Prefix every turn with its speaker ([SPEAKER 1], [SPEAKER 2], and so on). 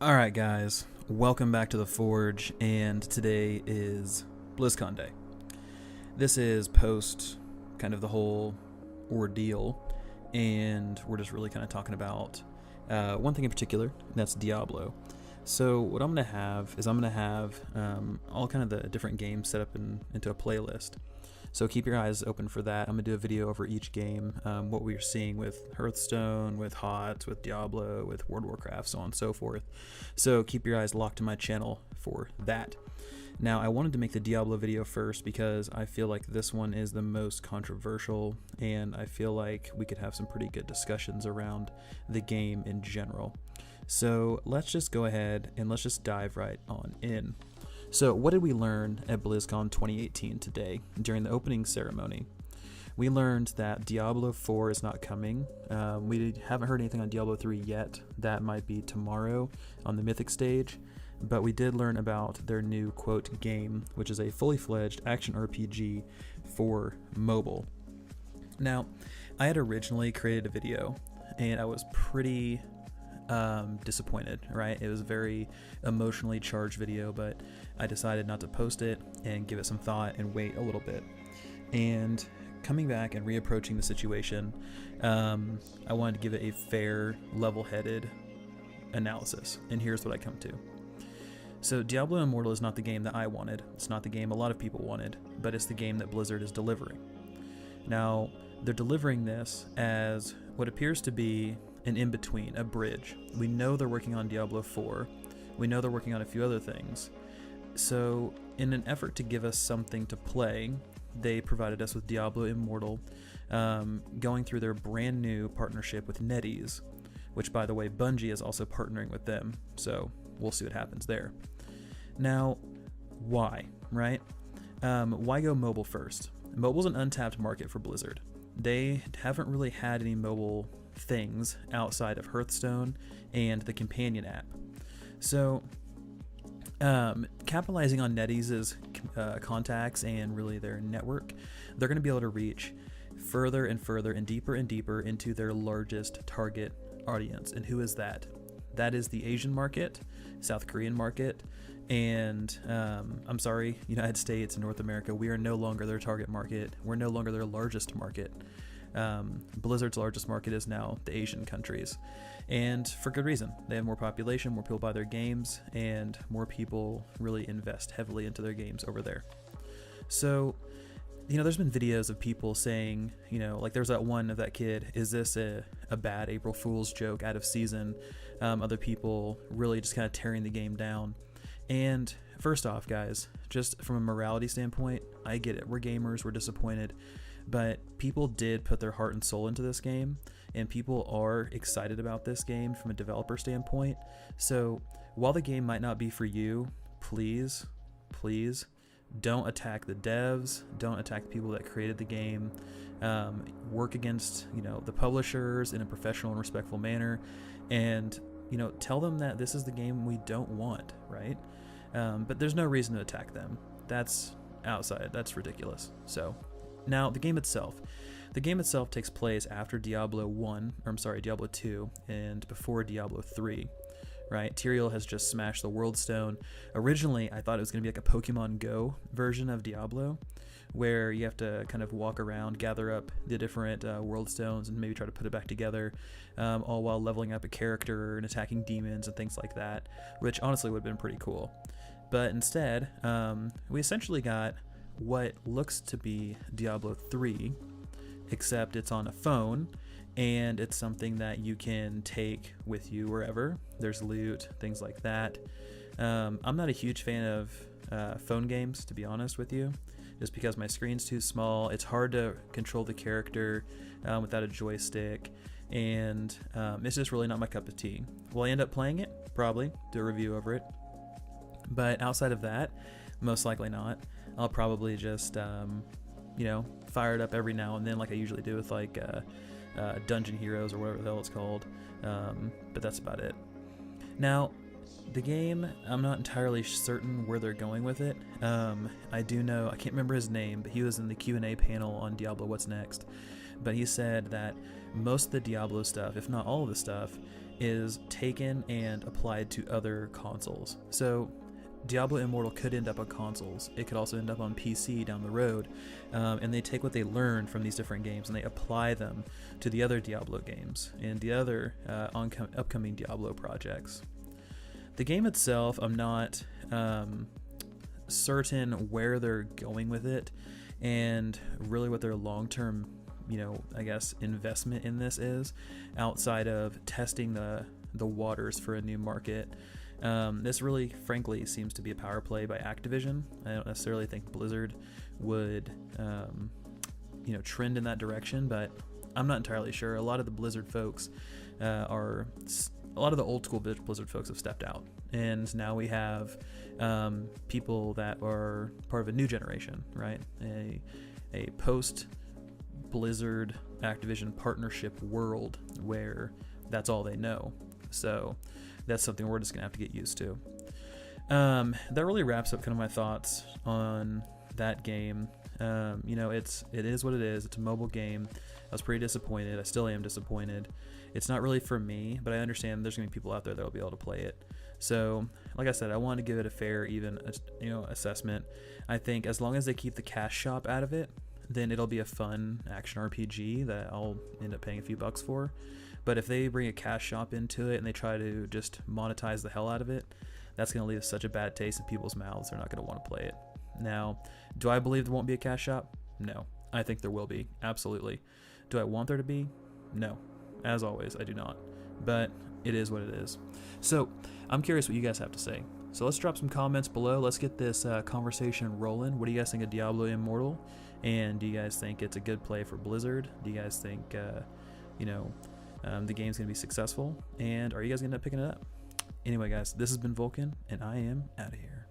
[SPEAKER 1] Alright guys, welcome back to the Forge, and today is BlizzCon Day. This is post kind of the whole ordeal, and we're just really kind of talking about one thing in particular, and that's Diablo. So what I'm going to have is all kind of the different games set up into a playlist. So keep your eyes open for that. I'm going to do a video over each game, what we're seeing with Hearthstone, with HOTS, with Diablo, with World of Warcraft, so on and so forth. So keep your eyes locked to my channel for that. Now, I wanted to make the Diablo video first because I feel like this one is the most controversial, and I feel like we could have some pretty good discussions around the game in general. So let's just go ahead and let's just dive right on in. So what did we learn at BlizzCon 2018 today during the opening ceremony? We learned that Diablo 4 is not coming. We haven't heard anything on Diablo 3 yet. That might be tomorrow on the Mythic stage. But we did learn about their new, quote, game, which is a fully fledged action RPG for mobile. Now, I had originally created a video, and I was pretty disappointed, right? It was a very emotionally charged video, but I decided not to post it and give it some thought and wait a little bit. And coming back and reapproaching the situation, I wanted to give it a fair, level-headed analysis, and here's what I come to. So Diablo Immortal is not the game that I wanted. It's not the game a lot of people wanted, but it's the game that Blizzard is delivering. Now, they're delivering this as what appears to be an in-between, a bridge. We know they're working on Diablo 4. We know they're working on a few other things. So in an effort to give us something to play, they provided us with Diablo Immortal, going through their brand new partnership with NetEase, which, by the way, Bungie is also partnering with them. So we'll see what happens there. Now, why, right? Why go mobile first? Mobile's an untapped market for Blizzard. They haven't really had any mobile things outside of Hearthstone and the companion app. So capitalizing on NetEase's contacts and really their network, they're going to be able to reach further and further and deeper into their largest target audience. And who is that? That is the Asian market, South Korean market, and I'm sorry, United States and North America, we are no longer their target market. We're no longer their largest market. Blizzard's largest market is now the Asian countries, and for good reason. They have more population, more people buy their games, and more people really invest heavily into their games over there. So, there's been videos of people saying, like there's that one of that kid, is this a bad April Fool's joke out of season? Other people really just kind of tearing the game down. And first off, guys, just from a morality standpoint, I get it. We're gamers, we're disappointed. But people did put their heart and soul into this game, and people are excited about this game from a developer standpoint. So while the game might not be for you, please don't attack the devs, don't attack the people that created the game. Work against the publishers in a professional and respectful manner, and tell them that this is the game we don't want, right? But there's no reason to attack them. That's outside, that's ridiculous. So now, the game itself takes place after Diablo 2 and before Diablo 3, right? Tyrael has just smashed the World Stone. Originally, I thought it was going to be like a Pokemon Go version of Diablo, where you have to kind of walk around, gather up the different World Stones, and maybe try to put it back together, all while leveling up a character and attacking demons and things like that, which honestly would have been pretty cool. But instead, we essentially got what looks to be Diablo 3, except it's on a phone, and it's something that you can take with you wherever. There's loot, things like that. I'm not a huge fan of phone games, to be honest with you, just because my screen's too small. It's hard to control the character without a joystick, and it's just really not my cup of tea. Will I end up playing it? Probably. Do a review over it. But outside of that, most likely not. I'll probably just, fire it up every now and then like I usually do with like Dungeon Heroes or whatever the hell it's called. But that's about it. Now, the game, I'm not entirely certain where they're going with it. I do know, I can't remember his name, but he was in the Q&A panel on Diablo What's Next. But he said that most of the Diablo stuff, if not all of the stuff, is taken and applied to other consoles. So Diablo Immortal could end up on consoles. It could also end up on PC down the road. And they take what they learned from these different games and they apply them to the other Diablo games and the other upcoming Diablo projects. The game itself, I'm not certain where they're going with it and really what their long-term, I guess, investment in this is, outside of testing the waters for a new market. This really, frankly, seems to be a power play by Activision. I don't necessarily think Blizzard would, trend in that direction, but I'm not entirely sure. A lot of the Blizzard folks a lot of the old school Blizzard folks have stepped out, and now we have people that are part of a new generation, right? A post Blizzard Activision partnership world where that's all they know. So that's something we're just gonna have to get used to. That really wraps up kind of my thoughts on that game. It is what it is. It's a mobile game. I was pretty disappointed. I still am disappointed. It's not really for me, but I understand there's gonna be people out there that will be able to play it. So, like I said, I want to give it a fair, even, assessment. I think as long as they keep the cash shop out of it, then it'll be a fun action RPG that I'll end up paying a few bucks for. But if they bring a cash shop into it and they try to just monetize the hell out of it, that's going to leave such a bad taste in people's mouths. They're not going to want to play it. Now, do I believe there won't be a cash shop? No. I think there will be. Absolutely. Do I want there to be? No. As always, I do not. But it is what it is. So, I'm curious what you guys have to say. So let's drop some comments below. Let's get this conversation rolling. What do you guys think of Diablo Immortal? And do you guys think it's a good play for Blizzard? Do you guys think, the game's going to be successful? And are you guys going to end up picking it up? Anyway, guys, this has been Vulcan, and I am out of here.